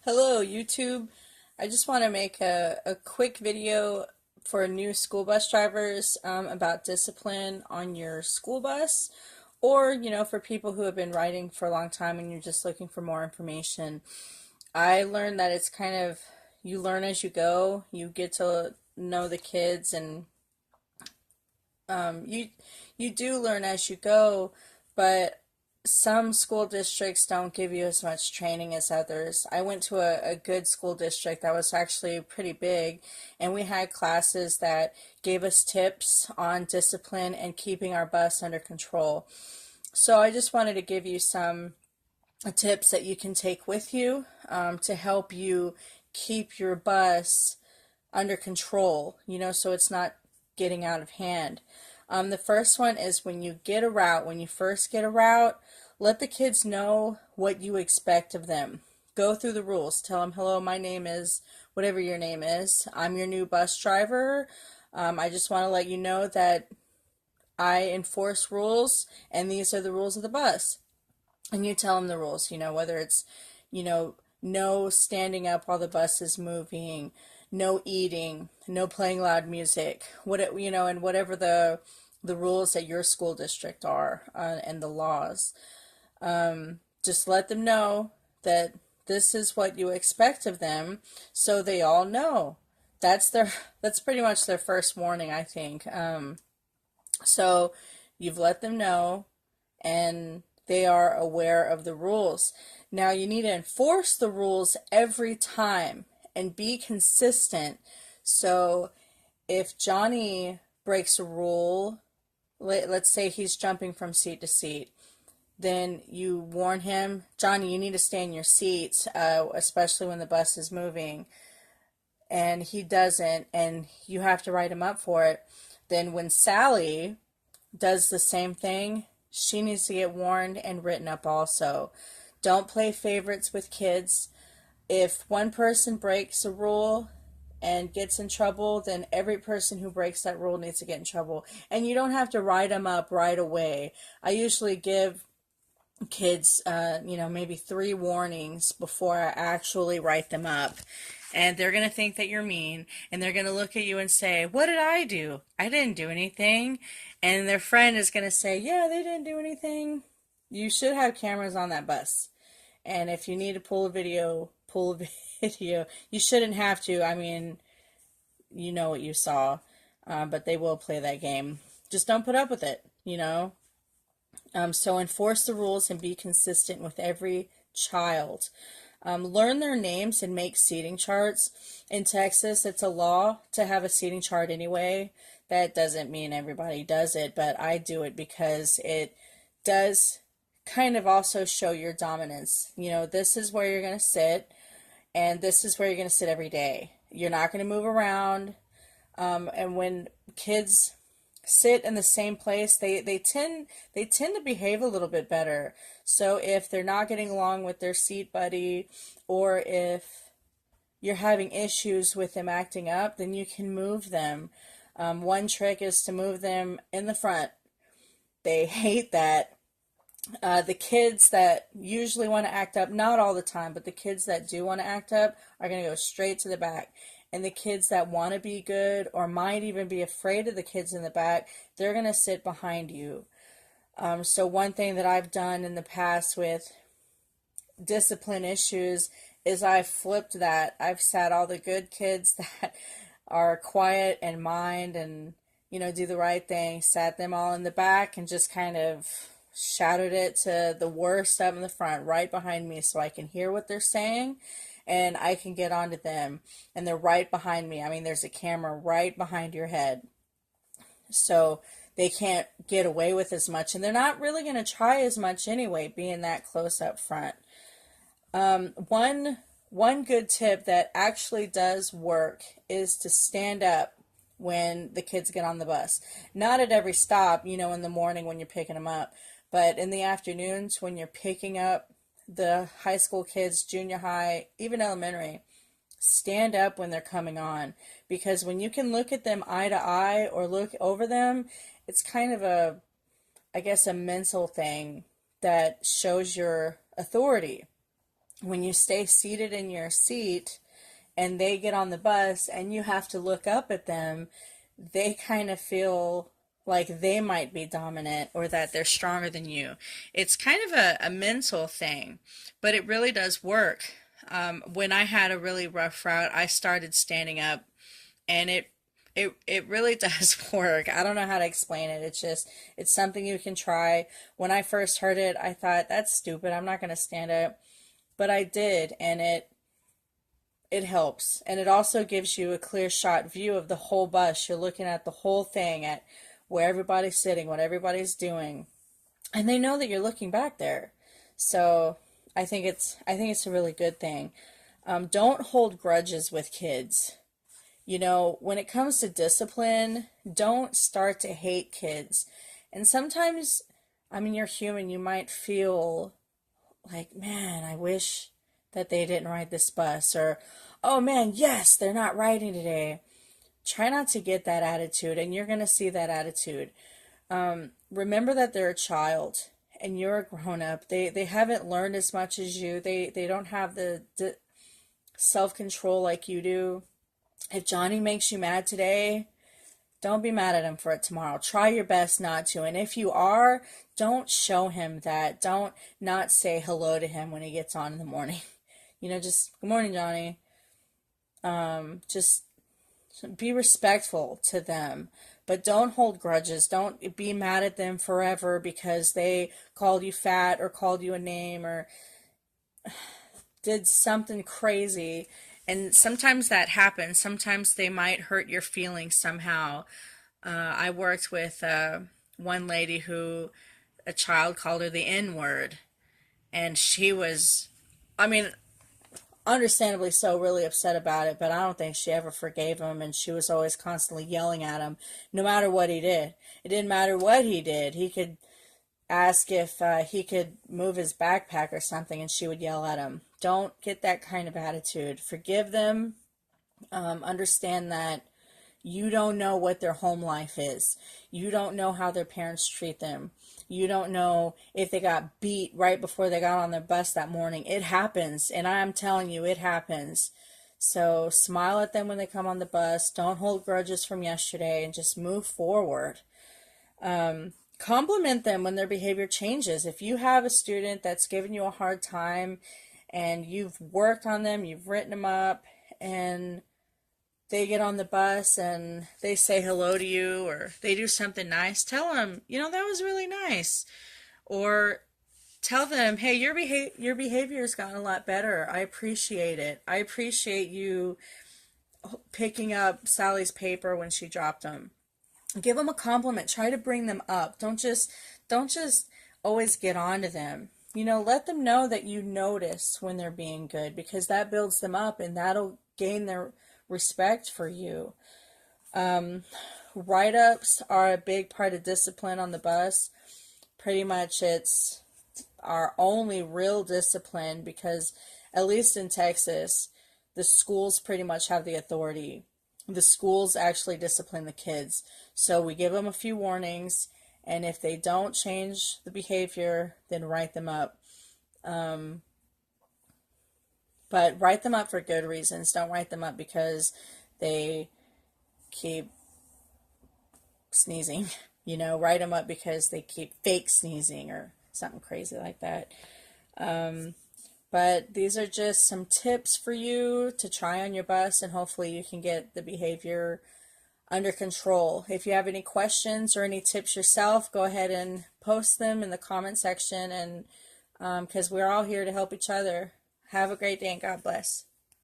Hello, YouTube. I just want to make a quick video for new school bus drivers about discipline on your school bus, or, for people who have been riding for a long time and you're just looking for more information. I learned that it's kind of, you learn as you go, you get to know the kids, and you do learn as you go, but some school districts don't give you as much training as others. I went to a good school district that was actually pretty big, and we had classes that gave us tips on discipline and keeping our bus under control. So I just wanted to give you some tips that you can take with you to help you keep your bus under control, so it's not getting out of hand. The first one is when you get a route, when you first get a route, let the kids know what you expect of them. Go through the rules. Tell them, hello, my name is whatever your name is. I'm your new bus driver. I just want to let you know that I enforce rules, and these are the rules of the bus. And you tell them the rules, whether it's, no standing up while the bus is moving, no eating, no playing loud music, and whatever the rules at your school district are, and the laws. Just let them know that this is what you expect of them, so they all know. That's pretty much their first warning, I think. So you've let them know, and they are aware of the rules. Now you need to enforce the rules every time and be consistent. So if Johnny breaks a rule, let's say he's jumping from seat to seat, then you warn him, Johnny, you need to stay in your seat, especially when the bus is moving, and he doesn't, and you have to write him up for it. Then when Sally does the same thing, she needs to get warned and written up also. Don't play favorites with kids. If one person breaks a rule and gets in trouble, then every person who breaks that rule needs to get in trouble. And you don't have to write them up right away. I usually give kids, maybe 3 warnings before I actually write them up. And they're going to think that you're mean, and they're going to look at you and say, what did I do? I didn't do anything. And their friend is going to say, yeah, they didn't do anything. You should have cameras on that bus. And if you need to pull a video, pull a video. You shouldn't have to. I mean, you know what you saw. But they will play that game. Just don't put up with it. So enforce the rules and be consistent with every child. Learn their names and make seating charts. In Texas, it's a law to have a seating chart anyway. That doesn't mean everybody does it, but I do it because it does kind of also show your dominance. This is where you're going to sit, and this is where you're going to sit every day. You're not going to move around. And when kids sit in the same place, they tend to behave a little bit better. So if they're not getting along with their seat buddy, or if you're having issues with them acting up, then you can move them. One trick is to move them in the front. They hate that. The kids that usually want to act up, not all the time, but the kids that do want to act up are going to go straight to the back. And the kids that want to be good, or might even be afraid of the kids in the back, they're going to sit behind you. So one thing that I've done in the past with discipline issues is I've flipped that. I've sat all the good kids that are quiet and mind and, do the right thing, sat them all in the back and just kind of shouted it to the worst up in the front, right behind me, so I can hear what they're saying and I can get onto them. And they're right behind me. I mean, there's a camera right behind your head. So they can't get away with as much, and they're not really going to try as much anyway, being that close up front. One good tip that actually does work is to stand up when the kids get on the bus. Not at every stop, in the morning when you're picking them up, but in the afternoons when you're picking up the high school kids, junior high, even elementary. Stand up when they're coming on, because when you can look at them eye to eye or look over them, it's kind of I guess a mental thing that shows your authority. when you stay seated in your seat and they get on the bus and you have to look up at them, they kind of feel like they might be dominant or that they're stronger than you. It's kind of a mental thing, but it really does work. When I had a really rough route, I started standing up, and it really does work. I don't know how to explain it. It's something you can try. When I first heard it, I thought that's stupid. I'm not going to stand up, but I did, and it helps. And it also gives you a clear shot view of the whole bus. You're looking at the whole thing, at where everybody's sitting, what everybody's doing. And they know that you're looking back there. So I think it's a really good thing. Don't hold grudges with kids. When it comes to discipline, don't start to hate kids. And sometimes, I mean, you're human, you might feel like, man, I wish that they didn't ride this bus, or, oh man, yes, they're not riding today. Try not to get that attitude, and you're going to see that attitude. Remember that they're a child and you're a grown up. They haven't learned as much as you. They don't have the self control like you do. If Johnny makes you mad today, don't be mad at him for it tomorrow. Try your best not to. And if you are, don't show him that. Don't not say hello to him when he gets on in the morning. Just good morning, Johnny. Just be respectful to them, but don't hold grudges. Don't be mad at them forever because they called you fat or called you a name or did something crazy. And sometimes that happens. Sometimes they might hurt your feelings somehow. I worked with one lady who a child called her the N word, and she was, I mean, understandably so, really upset about it, but I don't think she ever forgave him, and she was always constantly yelling at him, no matter what he did. It didn't matter what he did. He could ask if he could move his backpack or something, and she would yell at him. Don't get that kind of attitude. Forgive them. Understand that you don't know what their home life is. You don't know how their parents treat them. You don't know if they got beat right before they got on their bus that morning. It happens, and I'm telling you, it happens. So smile at them when they come on the bus. Don't hold grudges from yesterday, and just move forward. Compliment them when their behavior changes. If you have a student that's giving you a hard time and you've worked on them, you've written them up, and they get on the bus and they say hello to you or they do something nice, tell them, that was really nice. Or tell them, hey, your behavior has gotten a lot better. I appreciate it. I appreciate you picking up Sally's paper when she dropped them. Give them a compliment. Try to bring them up. Don't just always get on to them. Let them know that you notice when they're being good, because that builds them up and that'll gain their respect for you. Write-ups are a big part of discipline on the bus. Pretty much it's our only real discipline because, at least in Texas, the schools pretty much have the authority. The schools actually discipline the kids. So we give them a few warnings, and if they don't change the behavior, then write them up. But write them up for good reasons. Don't write them up because they keep sneezing. Write them up because they keep fake sneezing or something crazy like that. But these are just some tips for you to try on your bus, and hopefully you can get the behavior under control. If you have any questions or any tips yourself, go ahead and post them in the comment section, and because we're all here to help each other. Have a great day and God bless.